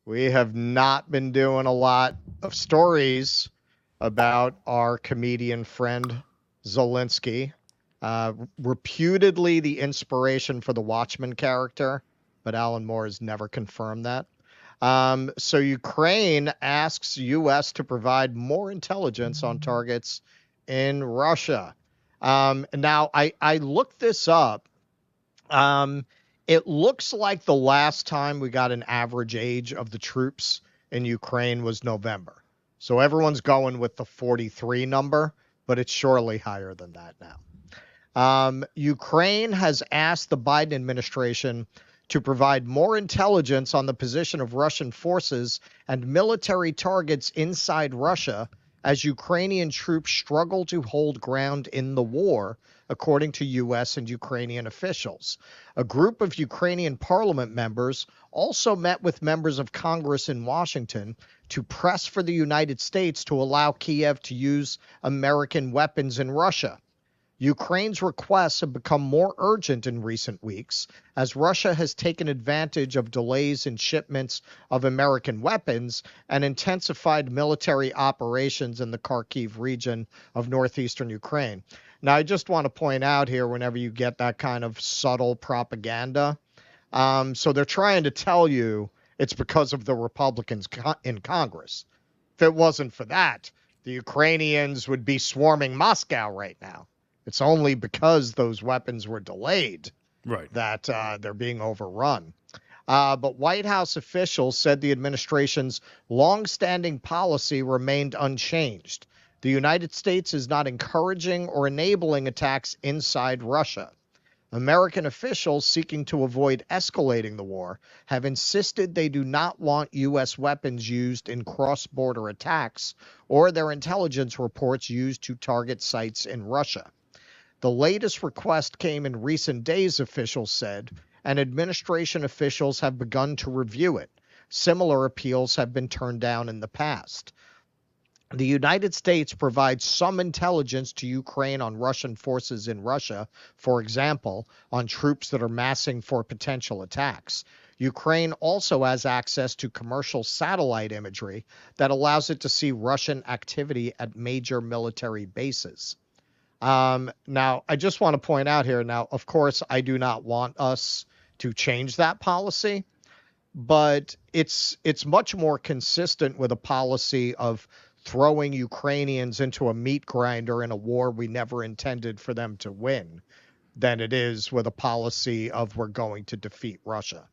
We have not been doing a lot of stories about our comedian friend Zelensky, reputedly the inspiration for the Watchmen character, but Alan Moore has never confirmed that. So Ukraine asks U.S. to provide more intelligence on targets in Russia. Now, I looked this up. It looks like the last time we got an average age of the troops in Ukraine was November. So everyone's going with the 43 number, but it's surely higher than that now. Ukraine has asked the Biden administration to provide more intelligence on the position of Russian forces and military targets inside Russia as Ukrainian troops struggle to hold ground in the war, according to U.S. and Ukrainian officials. A group of Ukrainian parliament members also met with members of Congress in Washington to press for the United States to allow Kiev to use American weapons in Russia. Ukraine's requests have become more urgent in recent weeks as Russia has taken advantage of delays in shipments of American weapons and intensified military operations in the Kharkiv region of northeastern Ukraine. Now, I just want to point out here, whenever you get that kind of subtle propaganda, so they're trying to tell you it's because of the Republicans in Congress. If it wasn't for that, the Ukrainians would be swarming Moscow right now. It's only because those weapons were delayed that they're being overrun. But White House officials said the administration's longstanding policy remained unchanged. The United States is not encouraging or enabling attacks inside Russia. American officials seeking to avoid escalating the war have insisted they do not want U.S. weapons used in cross-border attacks or their intelligence reports used to target sites in Russia. The latest request came in recent days, officials said, and administration officials have begun to review it. Similar appeals have been turned down in the past. The United States provides some intelligence to Ukraine on Russian forces in Russia, for example, on troops that are massing for potential attacks. Ukraine also has access to commercial satellite imagery that allows it to see Russian activity at major military bases. Now, I just want to point out here now, of course, I do not want us to change that policy, but it's much more consistent with a policy of throwing Ukrainians into a meat grinder in a war we never intended for them to win than it is with a policy of we're going to defeat Russia.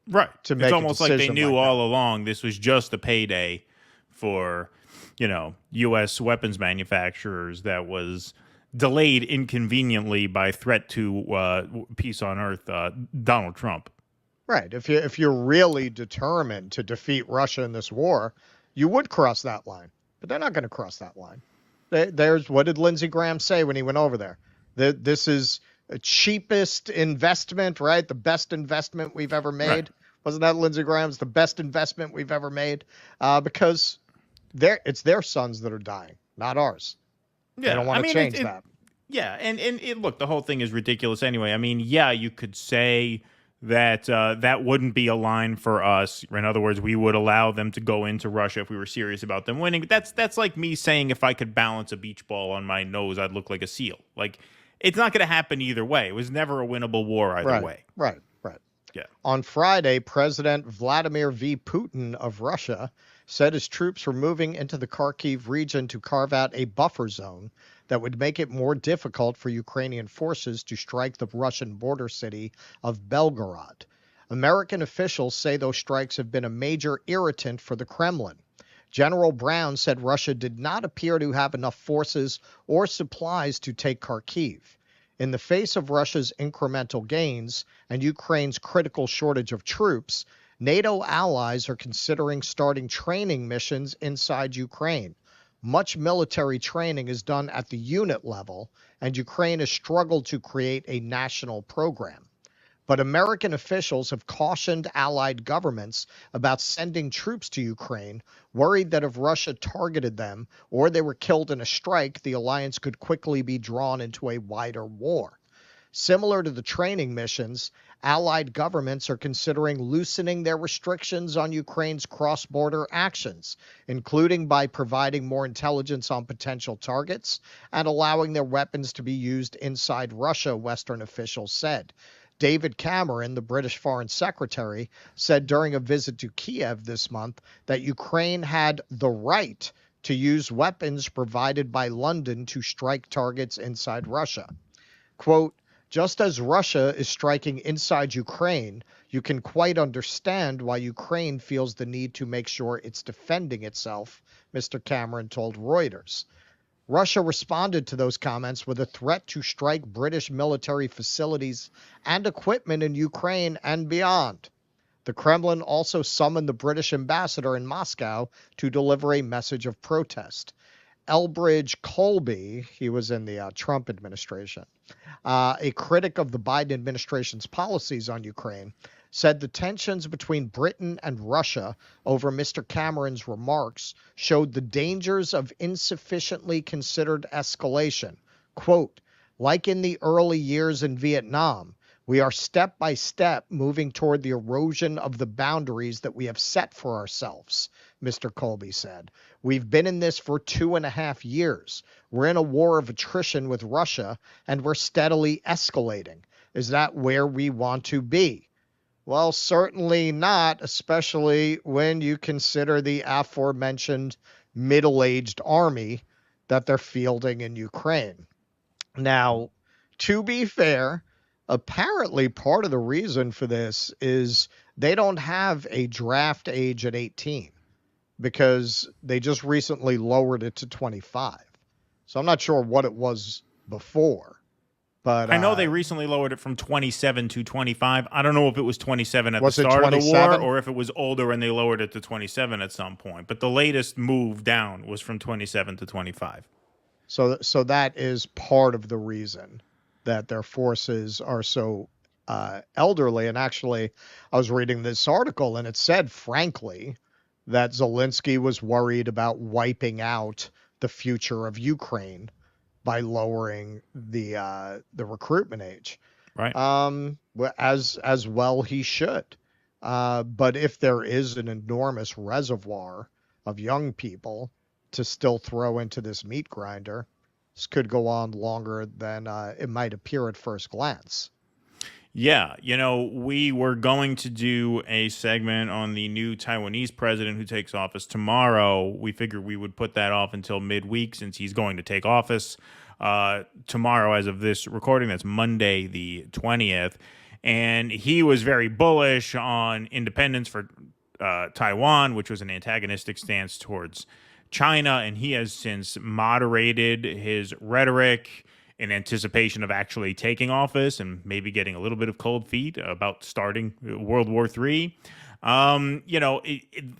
Right. It's almost like they knew all along this was just a payday for, U.S. weapons manufacturers that was delayed inconveniently by threat to peace on earth, Donald Trump. Right. If you're really determined to defeat Russia in this war, you would cross that line. But they're not going to cross that line. What did Lindsey Graham say when he went over there? This is a cheapest investment, right? The best investment we've ever made. Right. Wasn't that Lindsey Graham's the best investment we've ever made? Because it's their sons that are dying, not ours. Yeah, they don't want to change that. Yeah, and look, the whole thing is ridiculous anyway. I mean, yeah, you could say that that wouldn't be a line for us. In other words, we would allow them to go into Russia if we were serious about them winning. That's like me saying if I could balance a beach ball on my nose, I'd look like a seal. Like, it's not going to happen either way. It was never a winnable war either way. Right. Yeah. On Friday, President Vladimir V. Putin of Russia said his troops were moving into the Kharkiv region to carve out a buffer zone that would make it more difficult for Ukrainian forces to strike the Russian border city of Belgorod. American officials say those strikes have been a major irritant for the Kremlin. General Brown said Russia did not appear to have enough forces or supplies to take Kharkiv. In the face of Russia's incremental gains and Ukraine's critical shortage of troops, NATO allies are considering starting training missions inside Ukraine. Much military training is done at the unit level, and Ukraine has struggled to create a national program. But American officials have cautioned allied governments about sending troops to Ukraine, worried that if Russia targeted them or they were killed in a strike, the alliance could quickly be drawn into a wider war. Similar to the training missions, allied governments are considering loosening their restrictions on Ukraine's cross-border actions, including by providing more intelligence on potential targets and allowing their weapons to be used inside Russia, Western officials said. David Cameron, the British Foreign Secretary, said during a visit to Kiev this month that Ukraine had the right to use weapons provided by London to strike targets inside Russia. Quote, just as Russia is striking inside Ukraine, you can quite understand why Ukraine feels the need to make sure it's defending itself, Mr. Cameron told Reuters. Russia responded to those comments with a threat to strike British military facilities and equipment in Ukraine and beyond. The Kremlin also summoned the British ambassador in Moscow to deliver a message of protest. Elbridge Colby, he was in the Trump administration, a critic of the Biden administration's policies on Ukraine, said the tensions between Britain and Russia over Mr. Cameron's remarks showed the dangers of insufficiently considered escalation. Quote, like in the early years in Vietnam, we are step by step moving toward the erosion of the boundaries that we have set for ourselves, Mr. Colby said. We've been in this for 2.5 years. We're in a war of attrition with Russia, and we're steadily escalating. Is that where we want to be? Well, certainly not, especially when you consider the aforementioned middle-aged army that they're fielding in Ukraine. Now, to be fair, apparently part of the reason for this is they don't have a draft age at 18 because they just recently lowered it to 25. So I'm not sure what it was before. But I know they recently lowered it from 27 to 25. I don't know if it was 27 at the start of the war or if it was older and they lowered it to 27 at some point. But the latest move down was from 27 to 25. So that is part of the reason that their forces are so elderly. And actually, I was reading this article and it said, frankly, that Zelensky was worried about wiping out the future of Ukraine by lowering the recruitment age. Right. As well he should. But if there is an enormous reservoir of young people to still throw into this meat grinder, this could go on longer than it might appear at first glance. Yeah, we were going to do a segment on the new Taiwanese president who takes office tomorrow. We figured we would put that off until midweek since he's going to take office tomorrow as of this recording. That's Monday the 20th. And he was very bullish on independence for Taiwan, which was an antagonistic stance towards China. And he has since moderated his rhetoric in anticipation of actually taking office and maybe getting a little bit of cold feet about starting World War III.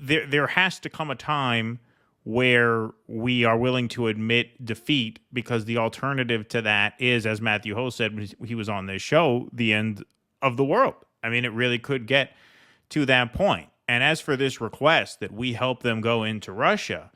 There has to come a time where we are willing to admit defeat, because the alternative to that is, as Matthew Ho said when he was on this show, the end of the world. I mean, it really could get to that point. And as for this request that we help them go into Russia,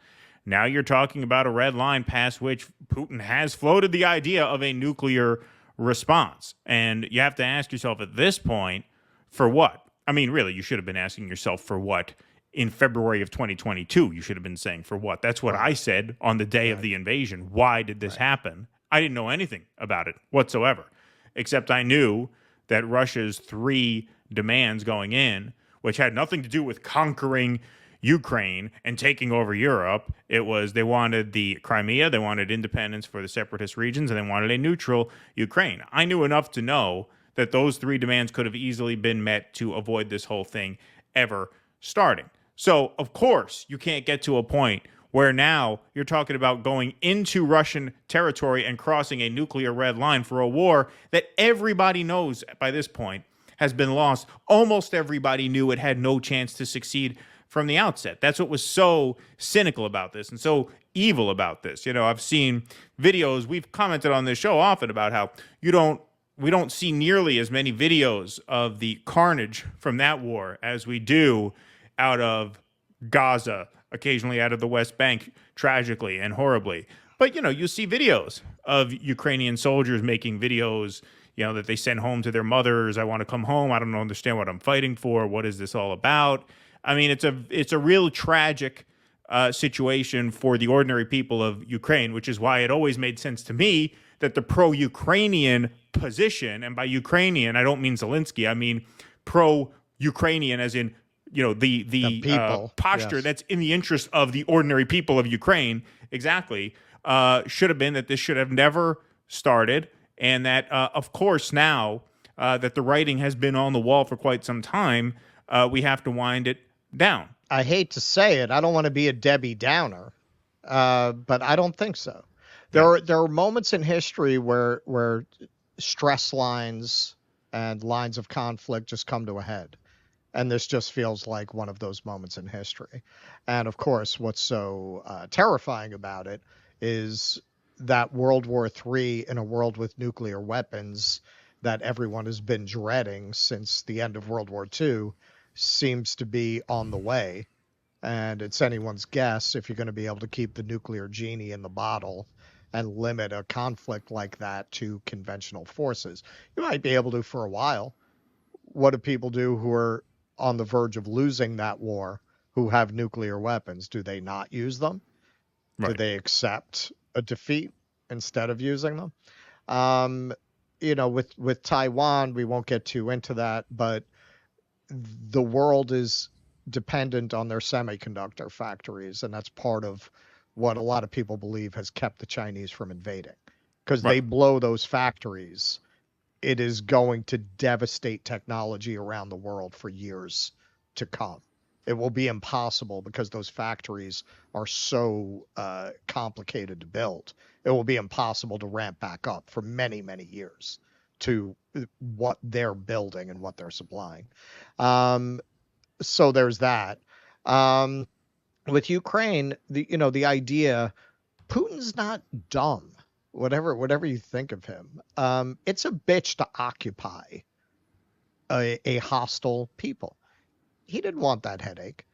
now you're talking about a red line past which Putin has floated the idea of a nuclear response. And you have to ask yourself at this point, for what? I mean, really, you should have been asking yourself for what in February of 2022. You should have been saying for what. That's what I said on the day of the invasion. Why did this happen? I didn't know anything about it whatsoever, except I knew that Russia's 3 demands going in, which had nothing to do with conquering Ukraine and taking over Europe. It was they wanted the Crimea, they wanted independence for the separatist regions, and they wanted a neutral Ukraine. I knew enough to know that those 3 demands could have easily been met to avoid this whole thing ever starting. So, of course, you can't get to a point where now you're talking about going into Russian territory and crossing a nuclear red line for a war that everybody knows by this point has been lost. Almost everybody knew it had no chance to succeed from the outset. That's what was so cynical about this and so evil about this. I've seen videos, we've commented on this show often about how we don't see nearly as many videos of the carnage from that war as we do out of Gaza, occasionally out of the West Bank, tragically and horribly. But, you see videos of Ukrainian soldiers making videos, that they send home to their mothers. I want to come home. I don't understand what I'm fighting for. What is this all about? I mean, it's a real tragic situation for the ordinary people of Ukraine, which is why it always made sense to me that the pro-Ukrainian position, and by Ukrainian, I don't mean Zelensky, I mean pro-Ukrainian as in, the people, posture yes, that's in the interest of the ordinary people of Ukraine, exactly, should have been that this should have never started, and that, of course, now that the writing has been on the wall for quite some time, we have to wind it down. I hate to say it. I don't want to be a Debbie Downer, but I don't think so. There are moments in history where stress lines and lines of conflict just come to a head. And this just feels like one of those moments in history. And of course, what's so terrifying about it is that World War III in a world with nuclear weapons that everyone has been dreading since the end of World War II seems to be on the way. And it's anyone's guess if you're going to be able to keep the nuclear genie in the bottle and limit a conflict like that to conventional forces. You might be able to for a while. What do people do who are on the verge of losing that war, who have nuclear weapons? Do they not use them? Right. Do they accept a defeat instead of using them? With Taiwan, we won't get too into that, but the world is dependent on their semiconductor factories, and that's part of what a lot of people believe has kept the Chinese from invading. Because they blow those factories, it is going to devastate technology around the world for years to come. It will be impossible because those factories are so complicated to build. It will be impossible to ramp back up for many, many years to what they're building and what they're supplying. So there's that. With Ukraine, the idea, Putin's not dumb. Whatever you think of him, it's a bitch to occupy a hostile people. He didn't want that headache.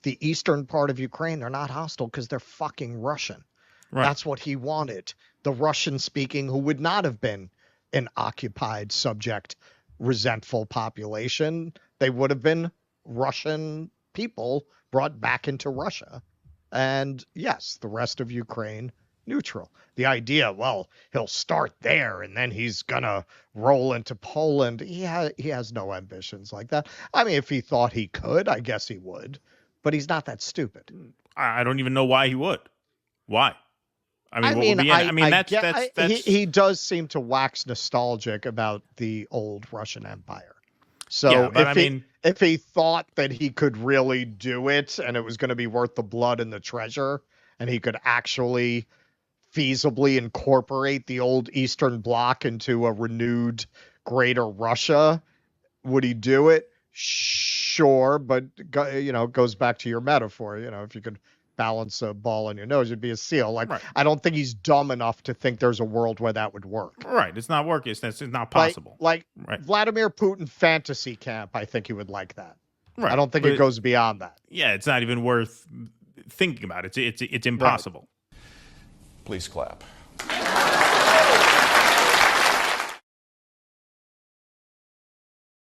The eastern part of Ukraine, they're not hostile because they're fucking Russian. Right. That's what he wanted. The Russian-speaking, who would not have been an occupied, subject, resentful population. They would have been Russian people brought back into Russia. And yes, the rest of Ukraine, neutral. The idea, well, he'll start there and then he's gonna roll into Poland. He has no ambitions like that. I mean, if he thought he could, I guess he would, but he's not that stupid. I don't even know why he would. Why? He does seem to wax nostalgic about the old Russian Empire. So if he thought that he could really do it and it was going to be worth the blood and the treasure, and he could actually feasibly incorporate the old Eastern Bloc into a renewed greater Russia, would he do it? Sure, but it goes back to your metaphor. If you could balance a ball on your nose, you'd be a seal. I don't think he's dumb enough to think there's a world where that would work. Right, it's not working. It's not possible. Like Vladimir Putin fantasy camp, I think he would like that. Right. I don't think it goes beyond that. Yeah, it's not even worth thinking about. It's impossible. Please clap.